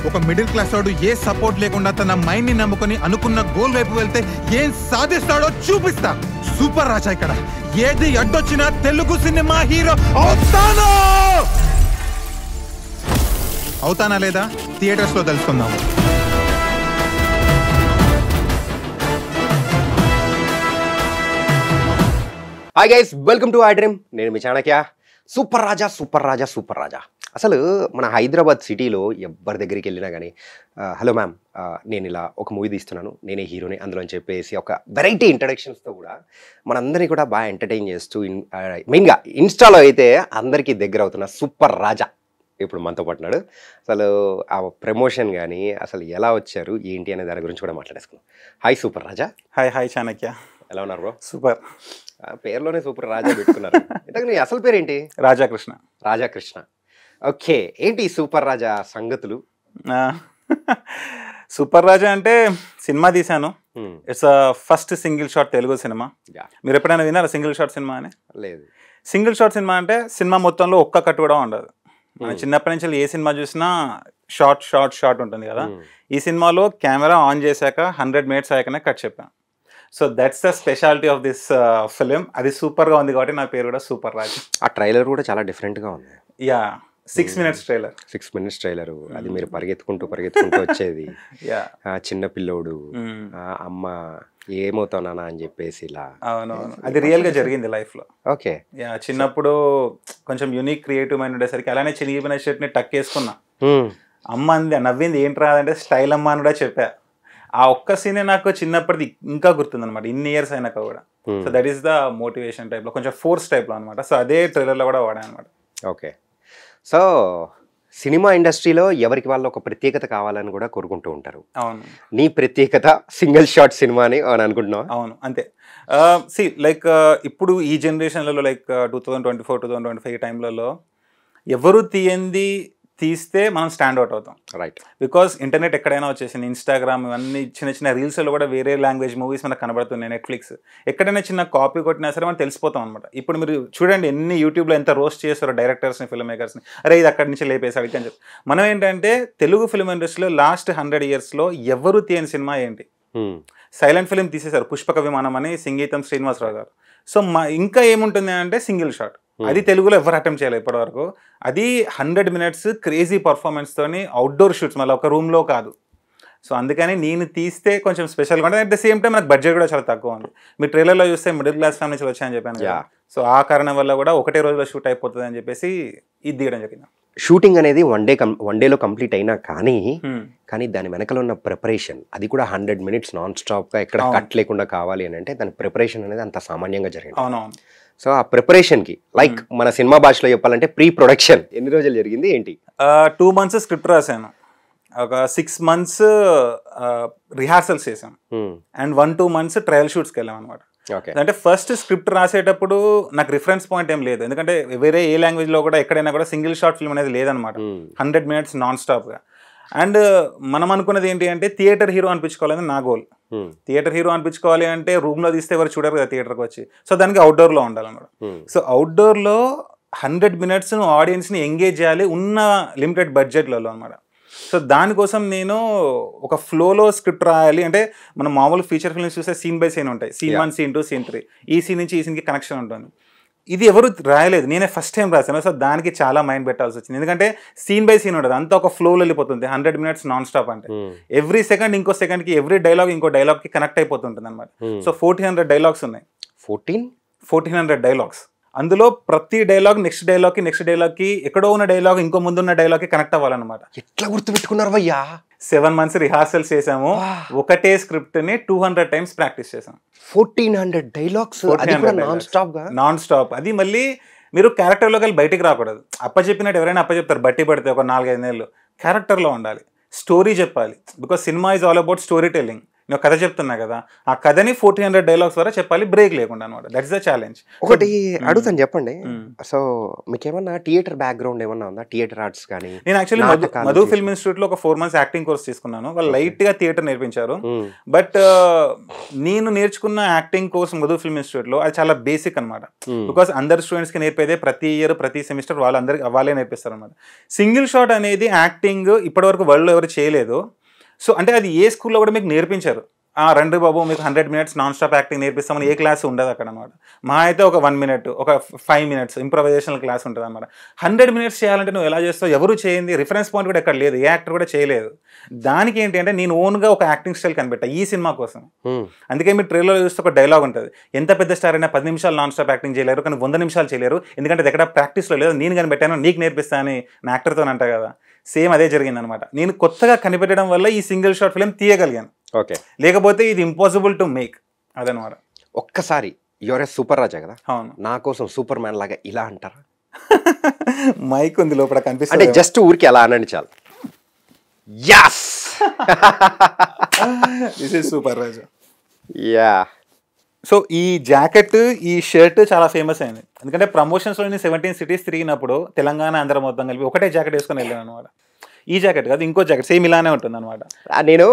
ఒక middle class వాడు ఏ support లేకుండా తన మైండ్ ని నమ్ముకొని అనుకున్న గోల్ వైపు వెళ్తే ఏం సాధిస్తాడో చూపిస్తా. సూపర్ రాజా ఇక్కడ ఏది అడ్డొచ్చినా తెలుగు సినిమా హీరో అవుతాను. అవుతానా లేదా థియేటర్స్ లో తెలుసుకుందాము. Hi guys, welcome to I dream. నేను మీ చాణక్య. సూపర్ రాజా సూపర్ రాజా సూపర్ రాజా. అసలు మన హైదరాబాద్ సిటీలో ఎవరి దగ్గరికి వెళ్ళినా కానీ హలో మ్యామ్, నేను ఇలా ఒక మూవీ తీస్తున్నాను, నేనే హీరోని అందులో అని చెప్పేసి ఒక వెరైటీ ఇంట్రడక్షన్స్తో కూడా మనందరినీ కూడా బాగా ఎంటర్టైన్ చేస్తూ మెయిన్గా ఇన్స్టాలో అయితే అందరికీ దగ్గర అవుతున్న సూపర్ రాజా ఇప్పుడు మనతో పట్టినాడు. అసలు ఆ ప్రమోషన్ కానీ అసలు ఎలా వచ్చారు ఏంటి అనే దాని గురించి కూడా మాట్లాడేసుకున్నాం. హాయ్ సూపర్ రాజా. హాయ్ చాణక్య. ఎలా ఉన్నారు బ్రో? సూపర్. పేరులోనే సూపర్ రాజా పెట్టుకున్నారు. ఇంతకు నీ అసలు పేరేంటి? రాజాకృష్ణ. రాజాకృష్ణ. ఓకే, ఏంటి సూపర్ రాజా సంగతులు? సూపర్ రాజా అంటే సినిమా తీశాను. It's first single shot Telugu cinema. మీరు ఎప్పుడైనా విన్నారా సింగిల్ షాట్ సినిమా అని? లేదు. సింగిల్ షాట్ సినిమా అంటే సినిమా మొత్తంలో ఒక్క కట్ కూడా ఉండదు. మనం చిన్నప్పటి నుంచి ఏ సినిమా చూసినా షార్ట్ షార్ట్ షార్ట్ ఉంటుంది కదా. ఈ సినిమాలో కెమెరా ఆన్ చేశాక 100 minutes అయ్యాకనే కట్ చెప్పాను. So that's the speciality of this film. అది సూపర్గా ఉంది కాబట్టి నా పేరు కూడా సూపర్ రాజా. ఆ ట్రైలర్ కూడా చాలా డిఫరెంట్గా ఉంది. Yeah, 6 minutes trailer. 6 minutes trailer. అది మీరు పరిగెత్తుకుంటూ వచ్చేది. చిన్న పిల్లోడు అమ్మ ఏమవుతావు నాన్న అని చెప్పేసి ఇలా. అవునవును, అది రియల్ గా జరిగింది లైఫ్ లో. ఓకే. యా, చిన్నప్పుడు కొంచెం యూనిక్ క్రియేటివ్ మైండ్ ఉండేసరికి అలానే చినిగిపోయిన షర్ట్ ని టక్ వేసుకున్నా. అమ్మ అంది, నవ్వింది, ఏంటి రాదంటే స్టైల్ అమ్మ అని కూడా చెప్పా. ఆ ఒక్క సీనే నాకు చిన్నప్పటిది ఇంకా గుర్తుంది అనమాట, ఇన్ని ఇయర్స్ అయినాక కూడా. So that is the motivation type లో, కొంచెం ఫోర్స్ టైప్ లో అనమాట. సో అదే ట్రైలర్ లో కూడా వాడా అనమాట. ఓకే. సో సినిమా ఇండస్ట్రీలో ఎవరికి వాళ్ళు ఒక ప్రత్యేకత కావాలని కూడా కోరుకుంటూ ఉంటారు. అవును. నీ ప్రత్యేకత సింగిల్ షాట్ సినిమా అని అనుకుంటున్నావా? అవును, అంతే. సి లైక్ ఇప్పుడు ఈ జనరేషన్లలో లైక్ 2024, 2025 టైంలలో ఎవరు తీయంది తీస్తే మనం స్టాండ్ అవుట్ అవుతాం. రైట్. బికాస్ ఇంటర్నెట్ ఎక్కడైనా వచ్చేసింది. ఇన్స్టాగ్రామ్ ఇవన్నీ చిన్న చిన్న రీల్స్లో కూడా వేరే లాంగ్వేజ్ మూవీస్ మనకు కనబడుతున్నాయి. నెట్ఫ్లిక్స్ ఎక్కడైనా చిన్న కాపీ కొట్టినా సరే మనం తెలిసిపోతాం అనమాట. ఇప్పుడు మీరు చూడండి, ఎన్ని యూట్యూబ్లో ఎంత రోస్ట్ చేస్తారో డైరెక్టర్స్ని, ఫిల్మ్ మేకర్స్ని. అరే ఇది అక్కడి నుంచి లేపేసాడు అని చెప్పి. మనం ఏంటంటే తెలుగు ఫిల్మ్ ఇండస్ట్రీలో లాస్ట్ 100 yearsలో ఎవరు తీయని సినిమా ఏంటి? సైలెంట్ ఫిల్మ్ తీసేశారు, పుష్పక విమానం అని, సంగీతం శ్రీనివాసరావు గారు. సో ఇంకా ఏముంటుంది అంటే సింగిల్ షాట్. అది తెలుగులో ఎవరు అటెంప్ట్ చేయలేదు ఇప్పటి వరకు. అది 100 minutes క్రేజీ పర్ఫార్మెన్స్ తోని అవుట్డోర్ షూట్స్, మళ్ళీ ఒక రూమ్లో కాదు. సో అందుకని నేను తీస్తే కొంచెం స్పెషల్గా ఉంటుంది. అట్ ద సేమ్ టైం నాకు బడ్జెట్ కూడా చాలా తక్కువ ఉంది. మీ ట్రైలర్లో చూస్తే మిడిల్ క్లాస్ ఫ్యామిలీ నుంచి వచ్చాయని చెప్పాను కదా. సో ఆ కారణం వల్ల కూడా ఒకటే రోజులో షూట్ అయిపోతుంది అని చెప్పేసి ఇది తీయడం జరిగింది. షూటింగ్ అనేది వన్ డేలో కంప్లీట్ అయినా కానీ దాని వెనకలో ఉన్న ప్రిపరేషన్, అది కూడా 100 minutes నాన్ స్టాప్గా ఎక్కడ కట్ లేకుండా కావాలి అని అంటే దాని ప్రిపరేషన్ అనేది అంత సామాన్యంగా జరిగింది. అవునవును. సో ఆ ప్రిపరేషన్కి లైక్ మన సినిమా భాషలో చెప్పాలంటే ప్రీ ప్రొడక్షన్ ఎన్ని రోజులు జరిగింది ఏంటి? 2 months స్క్రిప్ట్ రాశాను, ఒక 6 months రిహార్సల్స్ చేసాం, అండ్ 1-2 months ట్రయల్ షూట్స్కి వెళ్ళాం అనమాట. అంటే ఫస్ట్ స్క్రిప్ట్ రాసేటప్పుడు నాకు రిఫరెన్స్ పాయింట్ ఏం లేదు, ఎందుకంటే వేరే ఏ లాంగ్వేజ్లో కూడా ఎక్కడైనా కూడా సింగిల్ షాట్ ఫిల్మ్ అనేది లేదనమాట. 100 minutes నాన్ స్టాప్గా. అండ్ మనం అనుకున్నది ఏంటి అంటే థియేటర్ హీరో అనిపించుకోవాలని నా గోల్. థియేటర్ హీరో అనిపించుకోవాలి అంటే రూమ్లో తీస్తే ఎవరు చూడరు కదా థియేటర్కి వచ్చి. సో దానికి అవుట్డోర్లో ఉండాలన్నమాట. సో అవుట్డోర్లో 100 minutes ఆడియన్స్ని ఎంగేజ్ చేయాలి ఉన్న లిమిటెడ్ బడ్జెట్లలో అనమాట. సో దానికోసం నేను ఒక ఫ్లోలో స్క్రిప్ట్ రాయాలి. అంటే మనం మామూలు ఫీచర్ ఫిల్మ్స్ చూస్తే సీన్ బై సీన్ ఉంటాయి, Scene 1, Scene 2, Scene 3, ఈ సీన్ నుంచి ఈ సీన్కి కనెక్షన్ ఉంటుంది. ఇది ఎవరు రాయలేదు, నేనే ఫస్ట్ టైం రాశాను. సో దానికి చాలా మైండ్ పెట్టాల్సి వచ్చింది, ఎందుకంటే సీన్ బై సీన్ ఉంటుంది, అంతా ఒక ఫ్లోలో వెళ్ళిపోతుంది. 100 minutes నాన్ స్టాప్ అంటే ఎవ్రీ సెకండ్ ఇంకో సెకండ్కి ఎవ్రీ డైలాగ్ ఇంకో డైలాగ్కి కనెక్ట్ అయిపోతుంటుంది అనమాట. సో 1400 డైలాగ్స్ ఉన్నాయి. 1400 డైలాగ్స్. అందులో ప్రతి డైలాగ్ నెక్స్ట్ డైలాగ్కి ఎక్కడో ఉన్న డైలాగ్ ఇంకో ముందున్న డైలాగ్కి కనెక్ట్ అవ్వాలన్నమాట. ఎట్లా గుర్తుపెట్టుకున్నారు భయ్యా? 7 months రిహార్సల్స్ చేసాము. ఒకటే స్క్రిప్ట్ని 200 times ప్రాక్టీస్ చేసాం. 1400 డైలాగ్స్ నాన్ స్టాప్. అది మళ్ళీ మీరు క్యారెక్టర్లోకి వెళ్ళి బయటికి రాకూడదు. అప్పచెప్పినట్టు ఎవరైనా అప్పచెప్తారు, బట్టి పడితే ఒక 4-5 నెలలు. క్యారెక్టర్లో ఉండాలి, స్టోరీ చెప్పాలి. Because cinema is all about story telling. నేను కథ చెప్తున్నా కదా, ఆ కథని 1400 డైలాగ్స్ ద్వారా చెప్పాలి, బ్రేక్ లేకుండా అనమాట. That is the challenge. ఒకటి అడుగుతాను చెప్పండి, సో మీకేమన్నా థియేటర్ బ్యాక్గ్రౌండ్ ఏమన్నా ఉందా, థియేటర్ ఆర్ట్స్ కానీ? నేను యాక్చువల్లీ మధు ఫిల్మ్ ఇన్స్టిట్యూట్ లో ఒక 4 months యాక్టింగ్ కోర్స్ తీసుకున్నాను. వాళ్ళు లైట్ గా థియేటర్ నేర్పించారు. బట్ నేను నేర్చుకున్న acting course Madhu film institute లో అది చాలా బేసిక్ అనమాట. బికాస్ అందరు స్టూడెంట్స్ కి నేర్పేదే ప్రతి ఇయర్ ప్రతి సెమిస్టర్ వాళ్ళే నేర్పిస్తారు అనమాట. సింగిల్ షాట్ అనేది యాక్టింగ్ ఇప్పటివరకు వరల్డ్ లో ఎవరు చేయలేదు. సో అంటే అది ఏ స్కూల్లో కూడా మీకు నేర్పించారు. రండి బాబు మీకు 100 minutes నాన్ స్టాప్ యాక్టింగ్ నేర్పిస్తామని ఏ క్లాస్ ఉండదు అక్కడ అనమాట. మా అయితే ఒక 1 minute, ఒక 5 minutes ఇంప్రవైజేషనల్ క్లాస్ ఉంటుంది అనమాట. 100 minutes చేయాలంటే నువ్వు ఎలా చేస్తావు, ఎవరు చేయింది, రిఫరెన్స్ పాయింట్ కూడా ఎక్కడ లేదు, ఏ యాక్టర్ కూడా చేయలేదు. దానికి ఏంటి అంటే నేను ఓన్గా ఒక యాక్టింగ్ స్టైల్ కనిపెట్టా ఈ సినిమా కోసం. అందుకే మీరు ట్రైలర్ చూస్తే ఒక డైలాగ్ ఉంటుంది, ఎంత పెద్ద స్టార్ అయినా 10 నిమిషాలు నాన్ స్టాప్ యాక్టింగ్ చేయలేరు, కానీ 100 నిమిషాలు చేయలేరు, ఎందుకంటే అది ఎక్కడ ప్రాక్టీస్లో లేదు, నేను కనిపెట్టాను, నీకు నేర్పిస్తా అని నా యాక్టర్తో అంట కదా. సేమ్ అదే జరిగింది అనమాట. నేను కొత్తగా కనిపెట్టడం వల్ల ఈ సింగిల్ షాట్ ఫిల్మ్ తీయగలిగాను. ఓకే, లేకపోతే ఇది ఇంపాసిబుల్ టు మేక్ అదనమాట. ఒక్కసారి యువర్ సూపర్ రాజా కదా, అవును, నా కోసం సూపర్ మ్యాన్ లాగా ఇలా అంటారా? మైక్ ఉంది లోపల అంటే కనిపిస్తుంది, జస్ట్ ఊరికి అలా అనండి చాలు. As this is super Raja. Yeah. So ఈ జాకెట్, ఈ షర్ట్ చాలా ఫేమస్ అయింది. ఎందుకంటే ప్రమోషన్స్లో నేను 17 cities తిరిగినప్పుడు తెలంగాణ ఆంధ్ర మొత్తం కలిపి ఒకటే జాకెట్ వేసుకొని వెళ్ళాను అనమాట. ఈ జాకెట్ కాదు, ఇంకో జాకెట్ సేమ్ ఇలానే ఉంటుంది అనమాట. నేను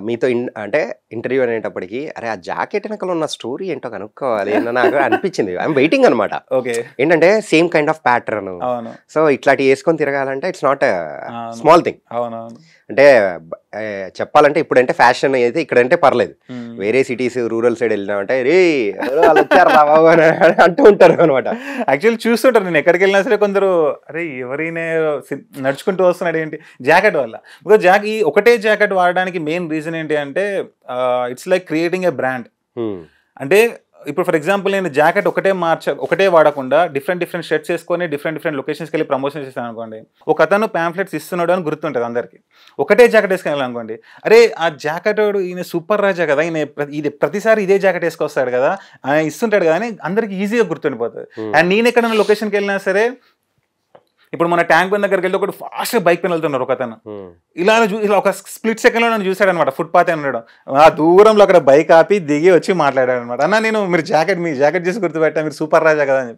మీతో అంటే ఇంటర్వ్యూ అనేటప్పటికి అరే ఆ జాకెట్ వెనకాల ఉన్న స్టోరీ ఏంటో కనుక్కోవాలి అని నాకు అనిపించింది. ఐఎమ్ వెయిటింగ్ అనమాట. ఓకే, ఏంటంటే సేమ్ కైండ్ ఆఫ్ ప్యాటర్న్. అవును, సో ఇట్లాంటి వేసుకొని తిరగాలంటే ఇట్స్ నాట్ స్మాల్ థింగ్. అవునవును. అంటే చెప్పాలంటే ఇప్పుడంటే ఫ్యాషన్ అయితే ఇక్కడంటే పర్లేదు, వేరే సిటీస్ రూరల్ సైడ్ వెళ్ళినామంటే రే వాళ్ళు వచ్చారు రా బాబు అని అంటూ ఉంటారు అనమాట. యాక్చువల్లీ చూస్తుంటారు, నేను ఎక్కడికి వెళ్ళినా సరే కొందరు అరే ఎవరైనా నడుచుకుంటూ వస్తున్నాడు ఏంటి జాకెట్ వల్ల. బికాజ్ ఈ ఒకటే జాకెట్ వాడడానికి మెయిన్ రీజన్ ఏంటి అంటే it's like creating a brand. అంటే ఇప్పుడు ఫర్ ఎగ్జాంపుల్ నేను జాకెట్ ఒకటే వాడకుండా డిఫరెంట్ షర్ట్స్ వేసుకొని డిఫరెంట్ లొకేషన్స్కి వెళ్ళి ప్రమోషన్ చేస్తాను అనుకోండి, ఒక అతను ప్యాంఫ్లెట్స్ ఇస్తున్నాడు అని గుర్తుంటుంది అందరికి. ఒకటే జాకెట్ వేసుకొని వెళ్ళాలనుకోండి, అరే ఆ జాకెట్ ఈయన సూపర్ రాజా కదా, ఈయన ఇది ప్రతిసారి ఇదే జాకెట్ వేసుకొస్తాడు కదా, ఆయన ఇస్తుంటాడు కదా అని అందరికి ఈజీగా గుర్తుండిపోతుంది. అండ్ నేను ఎక్కడైనా లొకేషన్కి వెళ్ళినా సరే, ఇప్పుడు మన ట్యాంక్ బండ్ దగ్గరికి వెళ్తే ఒకటి ఫాస్ట్గా బైక్ పైన వెళ్తున్నారు ఒక అతను, ఇలా ఒక స్ప్లిట్ సెకండ్లో నన్ను చూశాడు అనమాట. ఫుట్పాత్ అని ఉండడం, ఆ దూరంలో అక్కడ బైక్ ఆపి దిగి వచ్చి మాట్లాడాడు అనమాట. అన్న నేను మీ జాకెట్ చేసి గుర్తుపెట్టా, మీరు సూపర్ రాజా కదా అని.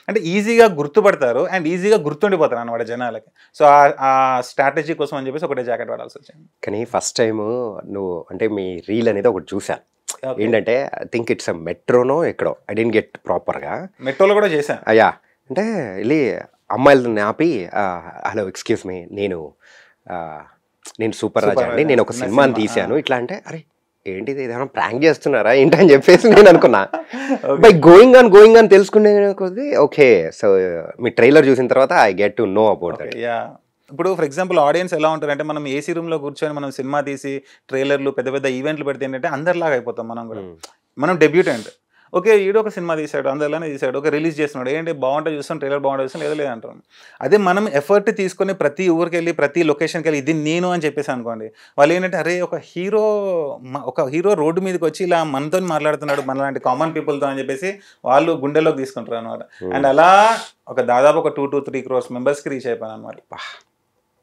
అంటే ఈజీగా గుర్తుపడతారు అండ్ ఈజీగా గుర్తుండిపోతారు అనమాట జనాలకి. సో ఆ స్ట్రాటజీ కోసం అని చెప్పేసి ఒకటే జాకెట్ వాడాల్సి వచ్చింది. కానీ ఫస్ట్ టైం నువ్వు అంటే మీ రీల్ అనేది ఒకటి చూసాను. ఏంటంటే ఐ థింక్ ఇట్స్ మెట్రోనో ఎక్కడో, ఐ డెంట్ గెట్ ప్రాపర్గా. మెట్రోలో కూడా చేశాను. అయ్యా అంటే వెళ్ళి అమ్మాయిలను ఆపి హలో ఎక్స్క్యూజ్ మీ, నేను సూపర్ రాజా అండి, నేను ఒక సినిమాని తీశాను ఇట్లా అంటే, అరే ఏంటిది ఏదైనా ప్రాంక్ చేస్తున్నారా ఏంటని చెప్పేసి నేను అనుకున్నా. బై గోయింగ్ ఆన్ తెలుసుకునే కొద్ది ఓకే. సో మీ ట్రైలర్ చూసిన తర్వాత I get to know about that. ఇప్పుడు ఫర్ ఎగ్జాంపుల్ ఆడియన్స్ ఎలా ఉంటారంటే, మనం ఏసీ రూమ్లో కూర్చొని మనం సినిమా తీసి ట్రైలర్లు పెద్ద ఈవెంట్లు పెడితే ఏంటంటే అందరిలాగా అయిపోతాం మనం కూడా. మనం డెబ్యూటెంట్, ఓకే ఈడో ఒక సినిమా తీశాడు అందరిలానే తీశాడు, ఓకే రిలీజ్ చేస్తున్నాడు, ఏంటి బాగుంటుంది చూస్తాం, ట్రైలర్ బాగుంటుంది చూస్తాం, ఏదో లేదంటాం. అదే మనం ఎఫర్ట్ తీసుకొని ప్రతి ఊరికి వెళ్ళి ప్రతి లొకేషన్కి వెళ్ళి ఇది నేను అని చెప్పేసి అనుకోండి, వాళ్ళు ఏంటంటే అరే ఒక హీరో రోడ్డు మీదకి వచ్చి ఇలా మనతో మాట్లాడుతున్నాడు మనలాంటి కామన్ పీపుల్తో అని చెప్పేసి వాళ్ళు గుండెల్లోకి తీసుకుంటారు అనమాట. అండ్ అలా దాదాపు ఒక 2 to 3 crores మెంబర్స్కి రీచ్ అయిపోయాను అనమాట.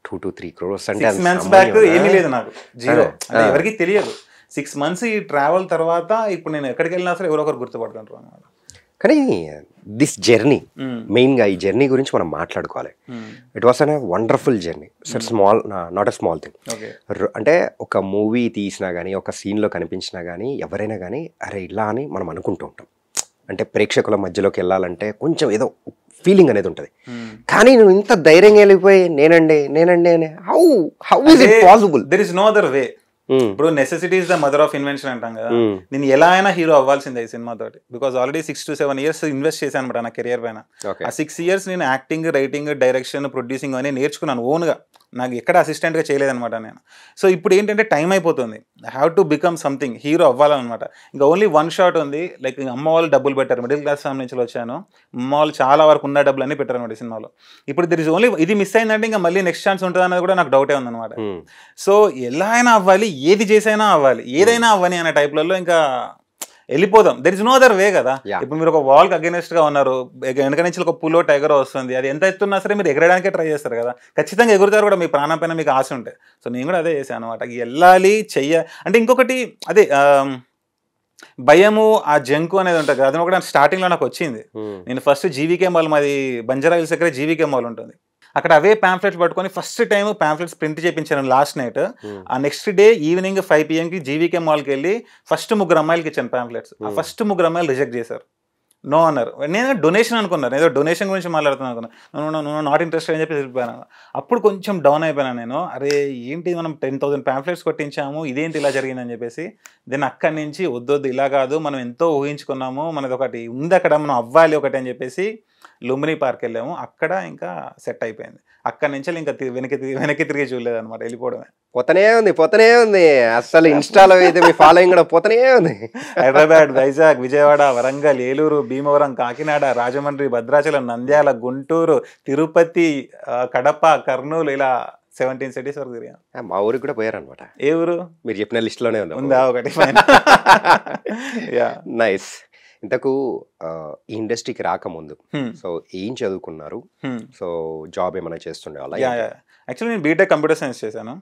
2 to 3 crores అంటే 6 months బ్యాక్ ఏమీ లేదు, నాకు జీరో, అంటే ఎవరికి తెలియదు. 6 months ఈ ట్రావెల్ తర్వాత ఇప్పుడు నేను ఎక్కడికి వెళ్ళినా సరే ఎవరో ఒకరు గుర్తుపడుతుంటారు అన్నమాట. కానీ దిస్ జర్నీ, మెయిన్గా ఈ జర్నీ గురించి మనం మాట్లాడుకోవాలి. It was an wonderful journey. Not a small thing. అంటే ఒక మూవీ తీసినా కానీ ఒక సీన్లో కనిపించినా కానీ ఎవరైనా కానీ అరే ఇలా అని మనం అనుకుంటూ ఉంటాం. అంటే ప్రేక్షకుల మధ్యలోకి వెళ్ళాలంటే కొంచెం ఏదో ఫీలింగ్ అనేది ఉంటుంది. కానీ నువ్వు ఇంత ధైర్యంగా వెళ్ళిపోయి నేనండి అని how is it possible? There is no other way. ఇప్పుడు necessity is the mother of invention అంటాం కదా. నేను ఎలా అయినా హీరో అవ్వాల్సిందే ఈ సినిమా తోటి. Because already 6 to 7 years invest చేశాను అనమాట నా కెరియర్ పైన. ఆ 6 years నేను యాక్టింగ్, రైటింగ్, డైరెక్షన్, ప్రొడ్యూసింగ్ అని నేర్చుకున్నాను ఓన్గా. నాకు ఎక్కడ అసిస్టెంట్గా చేయలేదనమాట నేను. సో ఇప్పుడు ఏంటంటే టైం అయిపోతుంది, I have to become something, hero అవ్వాలన్నమాట. ఇంకా ఓన్లీ 1 shot ఉంది. లైక్ అమ్మ వాళ్ళు డబ్బులు పెట్టారు, మిడిల్ క్లాస్ ఫ్యామిలీ నుంచి వచ్చాను, అమ్మ వాళ్ళు చాలా వరకు ఉన్న డబ్బులు అన్నీ పెట్టారు అనమాట సినిమాలో. ఇప్పుడు దర్ ఇస్ ఓన్లీ ఇది మిస్ అయిందంటే ఇంకా మళ్ళీ నెక్స్ట్ ఛాన్స్ ఉంటుంది అన్నది కూడా నాకు డౌటే ఉందన్నమాట. సో ఎలా అయినా అవ్వాలి, ఏది చేసైనా అవ్వాలి, ఏదైనా అవ్వని అనే టైప్లలో ఇంకా వెళ్ళిపోదాం, there is no other way కదా. ఇప్పుడు మీరు ఒక వాల్కి అగెనిస్ట్ గా ఉన్నారు, వెనక నుంచి ఒక పులో టైగర్ వస్తుంది, అది ఎంత ఎత్తున్నా సరే మీరు ఎగరడానికే ట్రై చేస్తారు కదా, ఖచ్చితంగా ఎగురుతారు కూడా, మీ ప్రాణం పైన మీకు ఆశ ఉంటాయి. సో నేను కూడా అదే చేశాను అనమాట, వెళ్ళాలి అంటే ఇంకొకటి అదే భయము, ఆ జంకు అనేది ఉంటుంది కదా, అది ఒకటి స్టార్టింగ్లో నాకు వచ్చింది. నేను ఫస్ట్ జీవీకే మాల్, మాది బంజారా హిల్స్ దగ్గర జీవీకే మాల్ ఉంటుంది, అక్కడ అవే ప్యాంఫ్లెట్స్ పట్టుకొని ఫస్ట్ టైం ప్యాంఫ్లెట్స్ ప్రింట్ చేయించాను లాస్ట్ నైట్. ఆ next day evening 5 PM GVK మాల్కి వెళ్ళి ఫస్ట్ 3 అమ్మాయిలకి ఇచ్చాను ప్యాంఫ్లెట్స్. ఆ ఫస్ట్ 3 అమ్మాయిలు రిజెక్ట్ చేశారు, నో అన్నారు. నేను డొనేషన్ అనుకున్నాను, ఏదో డొనేషన్ గురించి మాట్లాడుతున్నాను అనుకున్నాను, నాట్ ఇంట్రెస్టెడ్ అని చెప్పి వెళ్ళిపోయాను. అప్పుడు కొంచెం డౌన్ అయిపోయాను నేను, అరే ఏంటి మనం 10,000 ప్యాంఫ్లెట్స్ కొట్టించాము, ఇదేంటి ఇలా జరిగిందని చెప్పేసి. దెన్ అక్కడి నుంచి వద్దొద్దు ఇలా కాదు, మనం ఎంతో ఊహించుకున్నాము, మనది ఒకటి ఉంది అక్కడ, మనం అవ్వాలి ఒకటి అని చెప్పేసి లుంబిని పార్క్ వెళ్ళాము. అక్కడ ఇంకా సెట్ అయిపోయింది, అక్కడి నుంచి ఇంకా వెనక్కి తిరిగి చూడలేదు అనమాట, వెళ్ళిపోవడమే. పోతనే ఉంది అసలు. ఇన్స్టాలో అయితే మీ ఫాలోయింగ్ కూడా పోతనే ఉంది. హైదరాబాద్, వైజాగ్, విజయవాడ, వరంగల్, ఏలూరు, భీమవరం, కాకినాడ, రాజమండ్రి, భద్రాచలం, నంద్యాల, గుంటూరు, తిరుపతి, కడప, కర్నూలు, ఇలా 17 సిటీస్ వరకు తిరిగాను. మా ఊరికి కూడా పోయారనమాట. ఏ ఊరు? మీరు చెప్పిన లిస్ట్ లోనే ఉందా ఒకటి? నైస్. ఇంతకు ఈ ఇండస్ట్రీకి రాకముందు సో ఏం చదువుకున్నారు? సో జాబ్ ఏమైనా చేస్తుండే వాళ్ళ? యాక్చువల్లీ నేను బీటెక్ కంప్యూటర్ సైన్స్ చేశాను,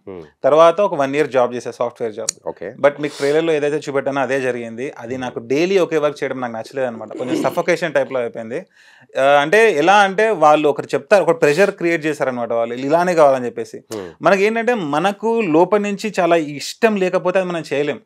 తర్వాత ఒక 1 year జాబ్ చేశాను, సాఫ్ట్వేర్ జాబ్. ఓకే. బట్ మీకు ట్రైలర్లో ఏదైతే చూపెట్టానో అదే జరిగింది. అది నాకు డైలీ ఒకే వర్క్ చేయడం నాకు నచ్చలేదు అనమాట, కొంచెం సఫోకేషన్ టైప్లో అయిపోయింది. అంటే ఎలా అంటే వాళ్ళు ఒకరు చెప్తారు, ఒక ప్రెషర్ క్రియేట్ చేశారనమాట, వాళ్ళు ఇలానే కావాలని చెప్పేసి. మనకి ఏంటంటే మనకు లోపల నుంచి చాలా ఇష్టం లేకపోతే అది మనం చేయలేం.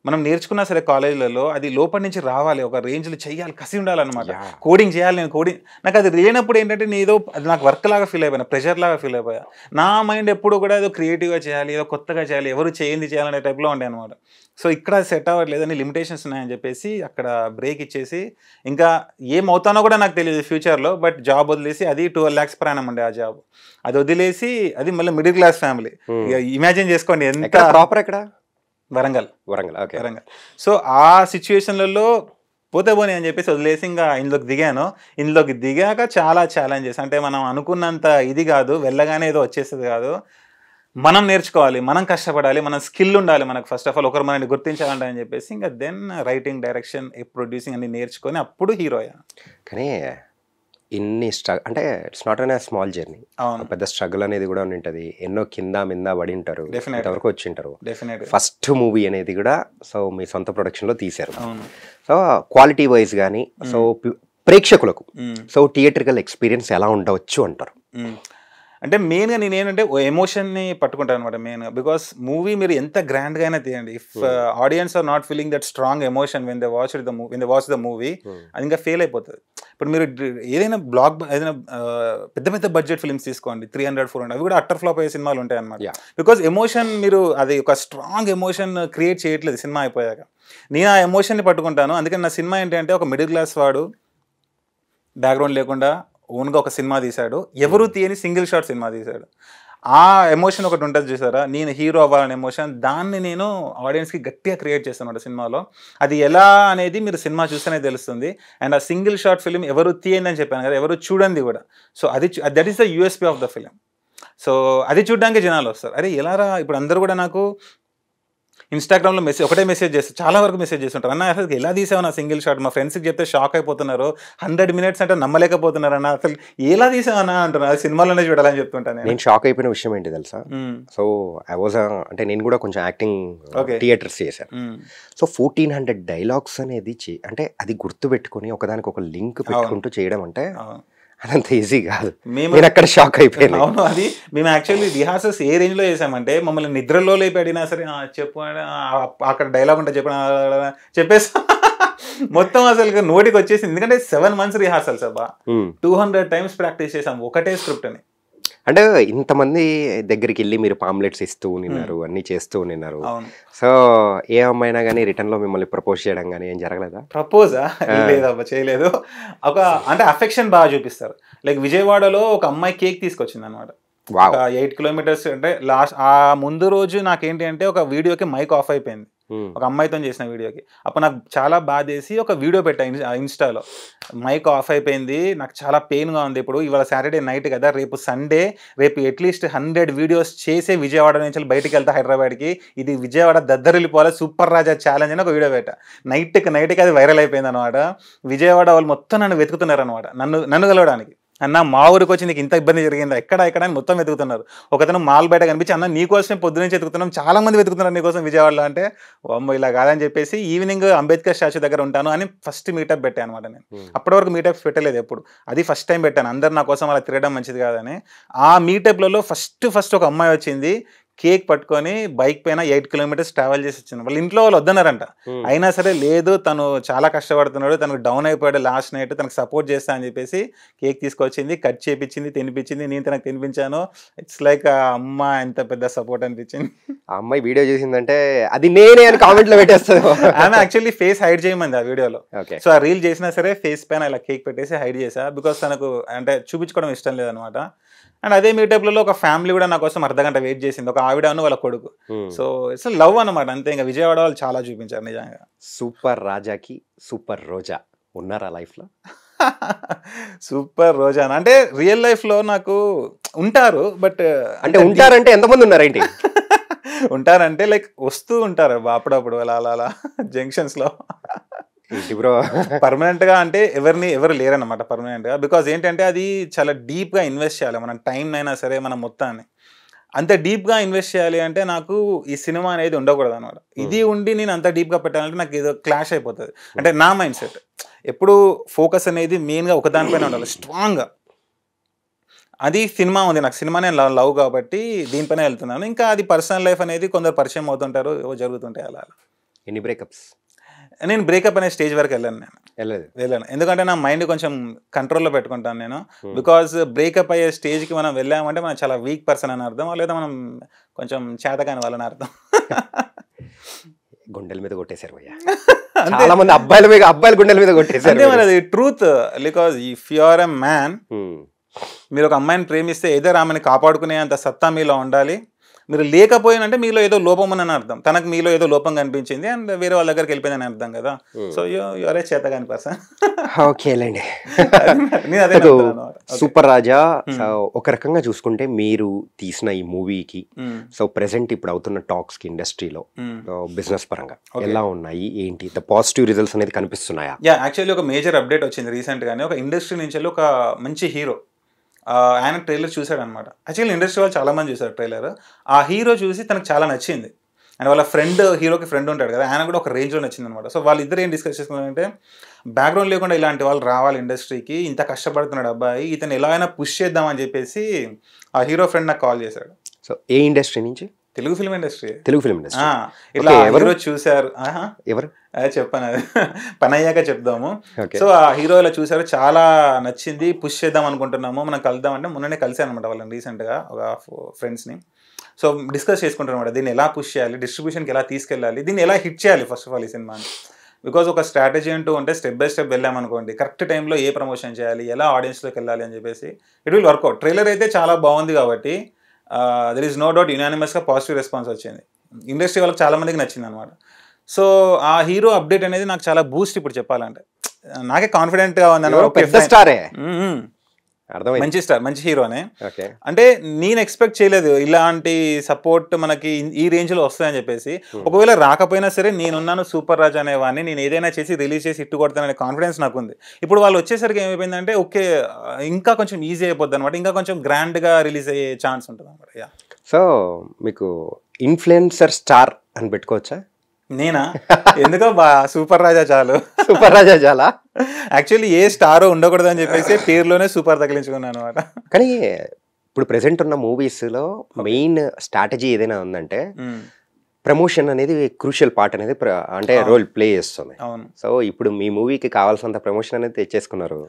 మనం నేర్చుకున్నా సరే కాలేజీలలో అది లోపల నుంచి రావాలి, ఒక రేంజ్లో చెయ్యాలి, కసి ఉండాలన్నమాట. కోడింగ్ చేయాలి, నేను కోడింగ్ నాకు అది లేనప్పుడు ఏంటంటే నేను ఏదో అది నాకు వర్క్ లాగా ఫీల్ అయిపోయినా, ప్రెషర్ లాగా ఫీల్ అయిపోయా. నా మైండ్ ఎప్పుడు కూడా ఏదో క్రియేటివ్గా చేయాలి, ఏదో కొత్తగా చేయాలి, ఎవరు చేయాలనే టైప్లో ఉండే అనమాట. సో ఇక్కడ సెట్ అవ్వట్లేదు, అని లిమిటేషన్స్ ఉన్నాయని చెప్పేసి అక్కడ బ్రేక్ ఇచ్చేసి, ఇంకా ఏమవుతానో కూడా నాకు తెలియదు ఫ్యూచర్లో, బట్ జాబ్ వదిలేసి, అది 12 lakhs ప్రయాణం ఉండే ఆ జాబ్, అది వదిలేసి, అది మళ్ళీ మిడిల్ క్లాస్ ఫ్యామిలీ. ఇమాజిన్ చేసుకోండి ఎంత. ప్రాపర్ ఎక్కడ? వరంగల్. ఓకే. వరంగల్. సో ఆ సిచ్యువేషన్లలో పోతే పోనీ అని చెప్పేసి వదిలేసి ఇంకా ఇందులోకి దిగాను. ఇందులోకి దిగాక చాలా ఛాలెంజెస్, అంటే మనం అనుకున్నంత ఇది కాదు, వెళ్ళగానే ఏదో వచ్చేస్తుంది కాదు, మనం నేర్చుకోవాలి, మనం కష్టపడాలి, మన స్కిల్ ఉండాలి మనకు. ఫస్ట్ ఆఫ్ ఆల్ ఒకరు మనల్ని గుర్తించాలంటే అని చెప్పేసి ఇంకా దెన్ రైటింగ్, డైరెక్షన్, ప్రొడ్యూసింగ్ అన్ని నేర్చుకొని అప్పుడు హీరో అయ్యాను. కానీ ఇన్ని అంటే it's not an small journey, పెద్ద స్ట్రగుల్ అనేది కూడా ఉంటుంది. ఎన్నో కింద మింద పడి ఉంటారు, ఇంతవరకు వచ్చి ఉంటారు. ఫస్ట్ మూవీ అనేది కూడా సో మీ సొంత ప్రొడక్షన్ లో తీశారు. సో క్వాలిటీ వైజ్ కానీ సో ప్రేక్షకులకు సో థియేట్రికల్ ఎక్స్పీరియన్స్ ఎలా ఉండవచ్చు అంటారు? అంటే మెయిన్గా నేను ఏంటంటే ఎమోషన్ని పట్టుకుంటాను అనమాట మెయిన్గా. బికాస్ మూవీ మీరు ఎంత గ్రాండ్గా అయినా తీయండి, if audience are not feeling that strong emotion when they watch the movie, అది ఇంకా ఫెయిల్ అయిపోతుంది. ఇప్పుడు మీరు ఏదైనా ఏదైనా పెద్ద పెద్ద బడ్జెట్ ఫిల్మ్స్ తీసుకోండి, 300-400, అవి కూడా అట్టర్ ఫ్లాప్ అయ్యే సినిమాలు ఉంటాయి అనమాట. బికాస్ ఎమోషన్ మీరు అది ఒక స్ట్రాంగ్ ఎమోషన్ క్రియేట్ చేయట్లేదు సినిమా అయిపోయాక. నేను ఆ ఎమోషన్ని పట్టుకుంటాను. అందుకని నా సినిమా ఏంటంటే ఒక మిడిల్ క్లాస్ వాడు బ్యాక్గ్రౌండ్ లేకుండా ఓన్గా ఒక సినిమా తీశాడు, ఎవరు తీయని సింగిల్ షాట్ సినిమా తీశాడు. ఆ ఎమోషన్ ఒకటి ఉంటుంది చూసారా, నేను హీరో అవ్వాలనే ఎమోషన్, దాన్ని నేను ఆడియన్స్కి గట్టిగా క్రియేట్ చేస్తాను సినిమాలో. అది ఎలా అనేది మీరు సినిమా చూస్తేనే తెలుస్తుంది. అండ్ ఆ సింగిల్ షాట్ ఫిలిం ఎవరు తీయండి అని చెప్పాను కదా, ఎవరు చూడండి కూడా. సో అది that is the USP of the film. So అది చూడడానికి జనాలు వస్తారు. అరే ఎలా రా, ఇప్పుడు అందరూ కూడా నాకు ఇన్స్టాగ్రామ్లో ఒకటే మెసేజ్ చేస్తారు, చాలా వరకు మెసేజ్ చేస్తుంటారు, అన్న అసలు ఎలా తీసావు నా సింగిల్ షాట్, మా ఫ్రెండ్స్కి చెప్తే షాక్ అయిపోతున్నారు, 100 minutes అంటే నమ్మలేకపోతున్నారు అన్న, అసలు ఎలా తీసావన్నా అంటున్నారు, అది సినిమాలోనే చూడాలని చెప్తుంటాను. నేను షాక్ అయిపోయిన విషయం ఏంటి తెలుసా? సో ఐ వాజ్ అంటే నేను కూడా కొంచెం యాక్టింగ్ థియేటర్స్ చేశాను. సో 1400 dialogues అనేది అంటే అది గుర్తుపెట్టుకుని ఒకదానికి ఒక లింక్ పెట్టుకుంటూ చేయడం అంటే అదంత ఈజీ కాదు. నేను అక్కడ షాక్ అయిపోయాను. అవును, అది మేము యాక్చువల్లీ రిహార్సల్స్ ఏ రేంజ్లో చేసామంటే మమ్మల్ని నిద్రలో లేపి అడిగినా సరే చెప్పు అక్కడ డైలాగ్ ఉంటే చెప్పేసి మొత్తం అసలు నోటికి వచ్చేసింది. ఎందుకంటే 7 months రిహార్సల్స్ అబ్బా, 200 times ప్రాక్టీస్ చేసాం ఒకటే స్క్రిప్ట్ అని. అంటే ఇంతమంది దగ్గరికి వెళ్ళి మీరు పాంప్లెట్స్ ఇస్తూ ఉన్నారు, అన్ని చేస్తూ ఉన్నారు. సో ఏ అమ్మాయినా కానీ రిటర్న్ లో మిమ్మల్ని ప్రపోజ్ చేయడం కానీ ఏం జరగలేదా? ప్రపోజా? లేదబ్బా, చేయలేదు. అంటే అఫెక్షన్ బాగా చూపిస్తారు. లైక్ విజయవాడలో ఒక అమ్మాయి కేక్ తీసుకొచ్చింది అనమాట, 8 kilometers. అంటే లాస్ట్ ఆ ముందు రోజు నాకేంటి అంటే ఒక వీడియోకి మైక్ ఆఫ్ అయిపోయింది. ఒక అమ్మాయితో చేసిన వీడియోకి. అప్పుడు నాకు చాలా బాధేసి ఒక వీడియో పెట్టా ఇన్స్టాలో. మైక్ ఆఫ్ అయిపోయింది, నాకు చాలా పెయిన్గా ఉంది. ఇప్పుడు ఇవాళ సాటర్డే నైట్ కదా, రేపు సండే, రేపు అట్లీస్ట్ 100 వీడియోస్ చేసే విజయవాడ నుంచి బయటికి వెళ్తా హైదరాబాద్కి, ఇది విజయవాడ దద్దరిల్లిపోవాలి సూపర్ రాజా ఛాలెంజ్ అని ఒక వీడియో పెట్టా. నైట్కి అది వైరల్ అయిపోయింది అనమాట. విజయవాడ వాళ్ళు మొత్తం నన్ను వెతుకుతున్నారు అనమాట, నన్ను కలవడానికి. అన్న మా ఊరికి వచ్చి నీకు ఇంత ఇబ్బంది జరిగిందా, ఎక్కడ అని మొత్తం వెతుకుతున్నారు. ఒకతను మాల్ బయట కనిపించి, అన్న నీకోసమే పొద్దునుంచి వెతుకుతున్నాం, చాలా మంది వెతుకుతున్నారు నీకోసం విజయవాడలో అంటే, అమ్మో ఇలా కాదని చెప్పేసి ఈవినింగ్ అంబేద్కర్ స్టాచ్యూ దగ్గర ఉంటాను అని ఫస్ట్ మీటప్ పెట్టాను అనమాట. నేను అప్పటి వరకు మీటప్స్ పెట్టలేదు ఎప్పుడు, అది ఫస్ట్ టైం పెట్టాను. అందరు నా కోసం అలా తిరగడం మంచిది కాదని. ఆ మీటప్లలో ఫస్ట్ ఒక అమ్మాయి వచ్చింది, కేక్ పట్టుకొని బైక్ పైన 8 కిలోమీటర్స్ ట్రావెల్ చేసి వచ్చింది. వాళ్ళ ఇంట్లో వాళ్ళు వద్దన్నారంట, అయినా సరే లేదు తను చాలా కష్టపడుతున్నాడు, తనకు డౌన్ అయిపోయాడు లాస్ట్ నైట్, తనకు సపోర్ట్ చేస్తా అని చెప్పేసి కేక్ తీసుకొచ్చింది, కట్ చేపించింది, తినిపించింది, నేను తనకు తినిపించాను. ఇట్స్ లైక్ అమ్మ ఎంత పెద్ద సపోర్ట్ అనిపించింది. ఆ అమ్మాయి వీడియో చేసిందంటే అది నేనే అని కామెంట్లో పెట్టేస్తుంది. ఆమె యాక్చువల్లీ ఫేస్ హైడ్ చేయమంది ఆ వీడియోలో. సో ఆ రీల్ చేసినా సరే ఫేస్ పైన ఇలా కేక్ పెట్టేసి హైడ్ చేసా, బికాస్ తనకు అంటే చూపించుకోవడం ఇష్టం లేదనమాట. అండ్ అదే మీటప్లలో ఒక ఫ్యామిలీ కూడా నా కోసం అర్ధగంట వెయిట్ చేసింది, ఒక ఆవిడను వాళ్ళ కొడుకు. సో ఇట్స్ లవ్ అనమాట అంతే. ఇంకా విజయవాడ వాళ్ళు చాలా చూపించారు నిజంగా. సూపర్ రాజాకి సూపర్ రోజా ఉన్నారా లైఫ్లో? సూపర్ రోజా అంటే రియల్ లైఫ్లో నాకు ఉంటారు, బట్ అంటే ఉంటారంటే ఎంతమంది ఉన్నారేంటి? ఉంటారంటే లైక్ వస్తూ ఉంటారు అప్పుడప్పుడు అలా జంక్షన్స్లో. పర్మనెంట్ గా అంటే ఎవరు లేరన్నమాట పర్మనెంట్ గా. బికాజ్ ఏంటంటే అది చాలా డీప్ గా ఇన్వెస్ట్ చేయాలి, మనం టైం అయినా సరే మన మొత్తాన్ని అంత డీప్ గా ఇన్వెస్ట్ చేయాలి అంటే నాకు ఈ సినిమా అనేది ఉండకూడదు అనమాట. ఇది ఉండి నేను అంత డీప్ గా పెట్టాలంటే నాకు ఏదో క్లాష్ అయిపోతుంది. అంటే నా మైండ్ సెట్ ఎప్పుడు ఫోకస్ అనేది మెయిన్ గా ఒక దానిపైన ఉండాలి స్ట్రాంగ్ గా. అది సినిమా ఉంది, నాకు సినిమా నేను లవ్ కాబట్టి దీనిపైన వెళ్తున్నాను. ఇంకా అది పర్సనల్ లైఫ్ అనేది కొందరు పరిచయం అవుతుంటారు, ఏవో జరుగుతుంటాయి అలా. ఎన్ని బ్రేకప్స్? నేను బ్రేకప్ అనే స్టేజ్ వరకు వెళ్ళాను. ఎందుకంటే నా మైండ్ కొంచెం కంట్రోల్లో పెట్టుకుంటాను నేను. బికాజ్ బ్రేకప్ అయ్యే స్టేజ్కి మనం వెళ్ళామంటే మనం చాలా వీక్ పర్సన్ అని అర్థం, లేదా మనం కొంచెం చేతకాని వాళ్ళని అర్థం. గుండెల మీద కొట్టేశారు భయ్యా, చాలా మంది అబ్బాయిల గుండెల మీద కొట్టేశారు. అంటే మరి అది truth. Because if you are a man, మీరు ఒక అమ్మాయిని ప్రేమిస్తే ఏదో ఆమెను కాపాడుకునే అంత సత్తా మీలో ఉండాలి. మీరు లేకపోయినంటే మీలో ఏదో లోపం అని అర్థం. తనకు మీలో ఏదో లోపం కనిపించింది అండ్ వేరే వాళ్ళ దగ్గరికి వెళ్ళిపోయిందని అర్థం కదా. సో యువరే చేతగాని పర్సన్. ఓకేలేండి. సూపర్ రాజా ఒక రకంగా చూసుకుంటే మీరు తీసిన ఈ మూవీకి సో ప్రెసెంట్ ఇప్పుడు అవుతున్న టాక్స్ కి ఇండస్ట్రీలో బిజినెస్ పరంగా ఎలా ఉన్నాయి, ఏంటి పాజిటివ్ రిజల్ట్స్ అనేది కనిపిస్తున్నాయా? యాక్చువల్లీ ఒక మేజర్ అప్డేట్ వచ్చింది రీసెంట్ గానే. ఒక ఇండస్ట్రీ నుంచి ఒక మంచి హీరో ఆయన ట్రైలర్ చూశాడు అనమాట. యాక్చువల్లీ ఇండస్ట్రీ వాళ్ళు చాలా మంది చూశారు ట్రైలర్. ఆ హీరో చూసి తనకు చాలా నచ్చింది. అండ్ వాళ్ళ హీరోకి ఫ్రెండ్ ఉంటాడు కదా, ఆయన కూడా ఒక రేంజ్లో నచ్చింది అనమాట. సో వాళ్ళిద్దరు ఏం డిస్కస్ చేసుకున్నారంటే, బ్యాక్గ్రౌండ్ లేకుండా ఇలాంటి వాళ్ళు రావాలి ఇండస్ట్రీకి, ఇంత కష్టపడుతున్నాడు అబ్బాయి, ఇతను ఎలా అయినా పుష్ చేద్దామని చెప్పేసి ఆ హీరో ఫ్రెండ్ నాకు కాల్ చేశాడు. సో ఏ ఇండస్ట్రీ నుంచి? Telugu film industry. ఇట్లా హీరో చూశారు. ఎవరు చెప్పాను, అది పని అయ్యాక చెప్దాము. సో ఆ హీరో ఇలా చూసారు, చాలా నచ్చింది, పుష్ చేద్దాం అనుకుంటున్నాము, మనం కలుద్దాం అంటే మొన్ననే కలిసాను అనమాట వాళ్ళని రీసెంట్గా ఒక ఫ్రెండ్స్ని. సో డిస్కస్ చేసుకుంటారు అనమాట, దీన్ని ఎలా పుష్ చేయాలి, డిస్ట్రిబ్యూషన్కి ఎలా తీసుకెళ్ళాలి, దీన్ని ఎలా హిట్ చేయాలి ఫస్ట్ ఆఫ్ ఆల్ ఈ సినిమాని. బికాజ్ ఒక స్ట్రాటజీ అంటూ ఉంటే స్టెప్ బై స్టెప్ వెళ్ళామనుకోండి, కరెక్ట్ టైంలో ఏ ప్రమోషన్ చేయాలి, ఎలా ఆడియన్స్లోకి వెళ్ళాలి అని చెప్పేసి ఇట్ విల్ వర్కౌట్. ట్రైలర్ అయితే చాలా బాగుంది కాబట్టి దెర్ ఈస్ నో డౌట్ యునానిమస్గా పాజిటివ్ రెస్పాన్స్ వచ్చింది. ఇండస్ట్రీ వాళ్ళకి చాలా మందికి నచ్చింది అనమాట. సో ఆ హీరో అప్డేట్ అనేది నాకు చాలా బూస్ట్ ఇప్పుడు చెప్పాలంటే. నాకే కాన్ఫిడెంట్గా ఉంది. మంచి స్టార్, మంచి హీరోనే. అంటే నేను ఎక్స్పెక్ట్ చేయలేదు ఇలాంటి సపోర్ట్ మనకి ఈ రేంజ్లో వస్తుందని చెప్పేసి. ఒకవేళ రాకపోయినా సరే నేనున్నాను సూపర్ రాజ్ అనేవాడిని, నేను ఏదైనా చేసి రిలీజ్ చేసి ఇట్టు కొడతాననే కాన్ఫిడెన్స్ నాకు ఉంది. ఇప్పుడు వాళ్ళు వచ్చేసరికి ఏమైపోయిందంటే ఓకే ఇంకా కొంచెం ఈజీ అయిపోద్ది అనమాట, ఇంకా కొంచెం గ్రాండ్గా రిలీజ్ అయ్యే ఛాన్స్ ఉంటుంది అనమాట. సో మీకు ఇన్ఫ్లుయెన్సర్ స్టార్ అని పెట్టుకోవచ్చా? నేనా? ఎందుకో సూపర్ రాజా చాలు. సూపర్ రాజా చాలా. యాక్చువల్లీ ఏ స్టారో ఉండకూడదు అని చెప్పేసి పేరులోనే సూపర్ తగిలించుకున్నాను అనమాట. కానీ ఇప్పుడు ప్రెసెంట్ ఉన్న మూవీస్లో మెయిన్ స్ట్రాటజీ ఏదైనా ఉందంటే ప్రమోషన్ అనేది క్రూషియల్ పార్ట్ అనేది అంటే రోల్ ప్లే చేస్తుంది. సో ఇప్పుడు మీ మూవీకి కావాల్సినంత ప్రమోషన్ అనేది తెచ్చేసుకున్నారు.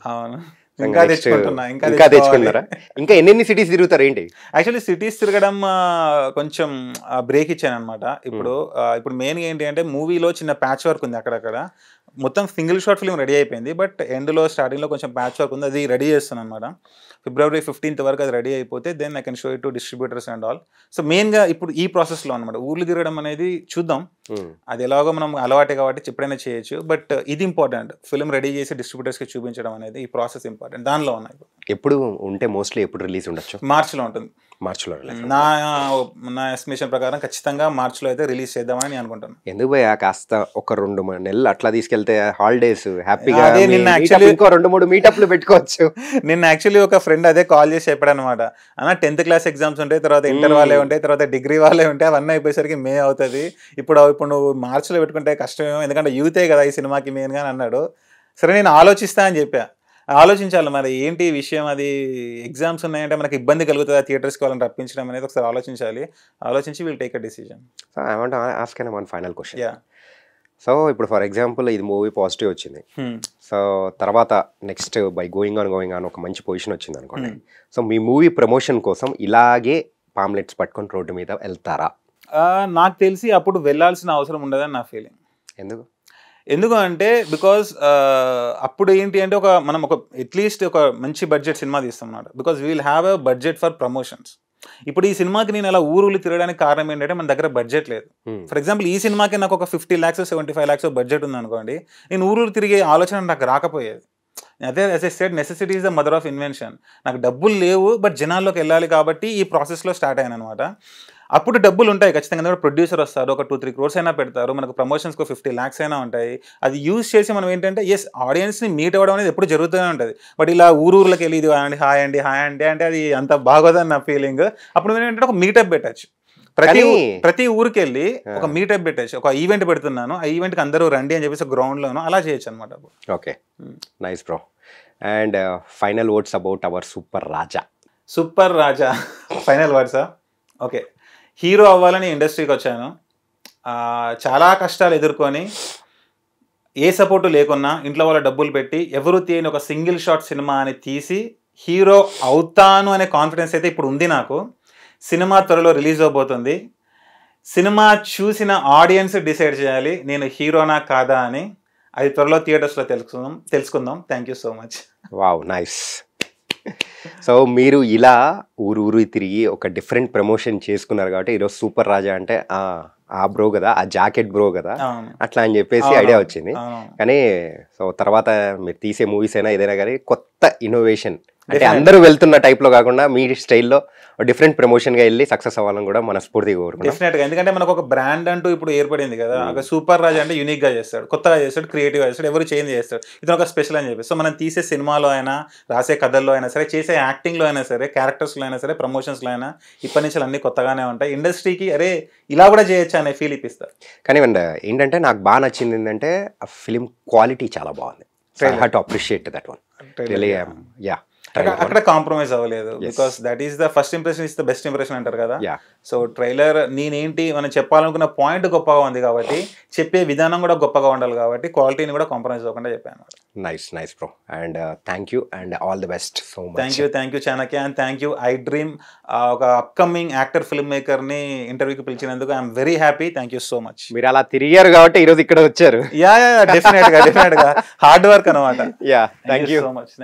ఇంకా తెచ్చుకున్నారా? ఇంకా ఎన్ని సిటీస్ తిరుగుతారు ఏంటి? యాక్చువల్లీ సిటీస్ తిరగడం కొంచెం బ్రేక్ ఇచ్చాను అనమాట. ఇప్పుడు మెయిన్గా ఏంటి అంటే మూవీలో చిన్న ప్యాచ్ వర్క్ ఉంది అక్కడక్కడ. మొత్తం సింగిల్ షార్ట్ ఫిల్మ్ రెడీ అయిపోయింది, బట్ ఎండ్లో స్టార్టింగ్లో కొంచెం ప్యాచ్ వర్క్ ఉంది, అది రెడీ చేస్తున్నాను అనమాట. February 15th వరకు అది రెడీ అయిపోతే then I can show it to distributors and all. So మెయిన్గా ఇప్పుడు ఈ ప్రాసెస్లో అనమాట ఊర్లు తిరగడం అనేది చూద్దాం, అది ఎలాగో మనం అలవాటే కాబట్టి ఎప్పుడైనా చేయొచ్చు. బట్ ఇది ఇంపార్టెంట్, ఫిల్మ్ రెడీ చేసి డిస్ట్రిబ్యూటర్స్కి చూపించడం అనేది ఈ ప్రాసెస్ ఇంపార్టెంట్. దానిలో ఉన్నాయి. ఎప్పుడు ఉంటే మోస్ట్లీ ఎప్పుడు రిలీజ్ ఉండొచ్చు? మార్చ్లో ఉంటుంది. మార్చ్లో నా ఎస్టిమేషన్ ప్రకారం ఖచ్చితంగా మార్చ్లో అయితే రిలీజ్ చేద్దామని అనుకుంటాను. ఎందుకు భయ్యా కాస్త ఒక 2-3 నెలలు అట్లా తీసుకెళ్తే హాలిడేస్ హ్యాపీగా ఇంకో 2-3 మీటప్లు పెట్టుకోవచ్చు. నిన్న యాక్చువల్లీ ఒక ఫ్రెండ్ అదే కాల్ చేసి చెప్పాడు అనమాట, అన్న 10th క్లాస్ ఎగ్జామ్స్ ఉంటాయి, తర్వాత ఇంటర్ వాళ్ళే ఉంటాయి, తర్వాత డిగ్రీ వాళ్ళే ఉంటాయి, అవన్నీ అయిపోయేసరికి మే అవుతుంది, ఇప్పుడు నువ్వు మార్చ్లో పెట్టుకుంటే కష్టమేమో, ఎందుకంటే యూతే కదా ఈ సినిమాకి మెయిన్గా అన్నాడు. సరే నేను ఆలోచిస్తా అని చెప్పా. ఆలోచించాలి మరి ఏంటి విషయం, అది ఎగ్జామ్స్ ఉన్నాయంటే మనకి ఇబ్బంది కలుగుతుంది థియేటర్స్కి వాళ్ళని రప్పించడం అనేది ఒకసారి ఆలోచించాలి. ఆలోచించి will take a decision. So I want ask one final question. So ఇప్పుడు ఫర్ ఎగ్జాంపుల్ ఇది మూవీ పాజిటివ్ వచ్చింది, సో తర్వాత నెక్స్ట్ బై గోయింగ్ ఆన్ ఒక మంచి పొజిషన్ వచ్చింది అనుకోండి, సో మీ మూవీ ప్రమోషన్ కోసం ఇలాగే పాంప్లెట్స్ పట్టుకొని రోడ్డు మీద వెళ్తారా? నాకు తెలిసి అప్పుడు వెళ్ళాల్సిన అవసరం ఉండదని నా ఫీలింగ్. ఎందుకు అంటే బికాజ్ అప్పుడు ఏంటి అంటే మనం అట్లీస్ట్ ఒక మంచి బడ్జెట్ సినిమా తీస్తున్నాడు, because we will have a budget for promotions. ఇప్పుడు ఈ సినిమాకి నేను అలా ఊరులు తిరగడానికి కారణం ఏంటంటే మన దగ్గర బడ్జెట్ లేదు. ఫర్ ఎగ్జాంపుల్ ఈ సినిమాకి నాకు ఒక 50 lakhs 75 lakhs బడ్జెట్ ఉంది అనుకోండి, నేను ఊరులు తిరిగే ఆలోచన నాకు రాకపోయేది. అదే as I said necessity is the mother of invention. నాకు డబ్బులు లేవు బట్ జనాల్లోకి వెళ్ళాలి కాబట్టి ఈ ప్రాసెస్లో స్టార్ట్ అయ్యాను అనమాట. అప్పుడు డబ్బులు ఉంటాయి ఖచ్చితంగా, ఎందుకంటే ప్రొడ్యూసర్ వస్తారు, ఒక 2-3 crores అయినా పెడతారు, మనకు ప్రమోషన్స్కి 50 lakhs అయినా ఉంటాయి. అది యూజ్ చేసి మనం ఏంటంటే ఎస్ ఆడియన్స్ని మీట్ అవ్వడం అనేది ఎప్పుడు జరుగుతూనే ఉంటుంది. బట్ ఇలా ఊర్లకి వెళ్ళి ఇది హాయ్ అండి అంటే అది అంత బాగోదని నా ఫీలింగ్. అప్పుడు మేము ఏంటంటే ఒక మీటప్ పెట్టచ్చు, ప్రతి ఊరికి వెళ్ళి ఒక మీటప్ పెట్టచ్చు, ఒక ఈవెంట్ పెడుతున్నాను, ఆ ఈవెంట్కి అందరూ రండి అని చెప్పేసి గ్రౌండ్లోనూ అలా చేయొచ్చు అనమాట. Okay, nice bro. And final words about our super Raja. Final వర్డ్సా? ఓకే, హీరో అవ్వాలని ఇండస్ట్రీకి వచ్చాను, చాలా కష్టాలు ఎదుర్కొని ఏ సపోర్టు లేకున్నా ఇంట్లో వాళ్ళ డబ్బులు పెట్టి ఎవరు తీయని ఒక సింగిల్ షాట్ సినిమా అని తీసి హీరో అవుతాను అనే కాన్ఫిడెన్స్ అయితే ఇప్పుడు ఉంది నాకు. సినిమా త్వరలో రిలీజ్ అవబోతుంది, సినిమా చూసిన ఆడియన్స్ డిసైడ్ చేయాలి నేను హీరోనా కాదా అని. అది త్వరలో థియేటర్స్లో తెలుసుకుందాం. Thank you so much. Wow, nice. So మీరు ఇలా ఊరు తిరిగి ఒక డిఫరెంట్ ప్రమోషన్ చేసుకున్నారు కాబట్టి ఈరోజు సూపర్ రాజా అంటే ఆ బ్రో కదా, ఆ జాకెట్ బ్రో కదా, అట్లా అని చెప్పేసి ఐడియా వచ్చింది. కానీ సో తర్వాత మీరు తీసే మూవీస్ అయినా ఏదైనా కానీ కొత్త ఇన్నోవేషన్ అంటే అందరూ వెళ్తున్న టైప్లో కాకుండా మీ స్టైల్లో డిఫరెంట్ ప్రమోషన్గా వెళ్ళి సక్సెస్ అవ్వాలని కూడా మనస్ఫూర్తిగా కోరుకుంటున్నాం. డెఫినెట్గా, ఎందుకంటే మనకు ఒక బ్రాండ్ అంటూ ఇప్పుడు ఏర్పడింది కదా. ఒక సూపర్ రాజా అంటే యూనిక్గా చేస్తాడు, కొత్తగా చేస్తాడు, క్రియేటివ్గా చేస్తాడు, ఎవరు చేంజ్ చేస్తాడు, ఇది ఒక స్పెషల్ అని చెప్పి. సో మనం తీసే సినిమాలో అయినా, రాసే కథల్లో అయినా సరే, చేసే యాక్టింగ్లో అయినా సరే, క్యారెక్టర్స్లో అయినా సరే, ప్రమోషన్స్లో అయినా ఇప్పటి నుంచి అన్నీ కొత్తగానే ఉంటాయి. ఇండస్ట్రీకి అరే ఇలా కూడా చేయొచ్చు అనే ఫీల్ ఇప్పిస్తారు. కానీ ఏంటంటే నాకు బాగా నచ్చింది ఏంటంటే ఆ ఫిలిం క్వాలిటీ చాలా బాగుంది. I have to appreciate that one. Yeah, అక్కడ కాంప్రమైజ్ అవ్వలేదు, because that is the first impression is the best impression అంటారు కదా. సో ట్రైలర్ నేనేంటి మనం చెప్పాలనుకున్న పాయింట్ గొప్పగా ఉంది కాబట్టి చెప్పే విధానం కూడా గొప్పగా ఉండాలి కాబట్టి క్వాలిటీని కూడా కాంప్రమైజ్ అవ్వకుండా చెప్పాను. Nice bro, and thank you and all the best so much. Thank you Chanakya, and thank you iDream, ఒక అప్కమింగ్ యాక్టర్ ఫిల్మ్ మేకర్ని ఇంటర్వ్యూకి పిలిచినందుకు I'm very happy. Thank you so much. మీరు అలా తిరిగారు కాబట్టి ఈరోజు ఇక్కడ వచ్చారు. డెఫినెట్గా హార్డ్ వర్క్ అనమాట. Thank you so much.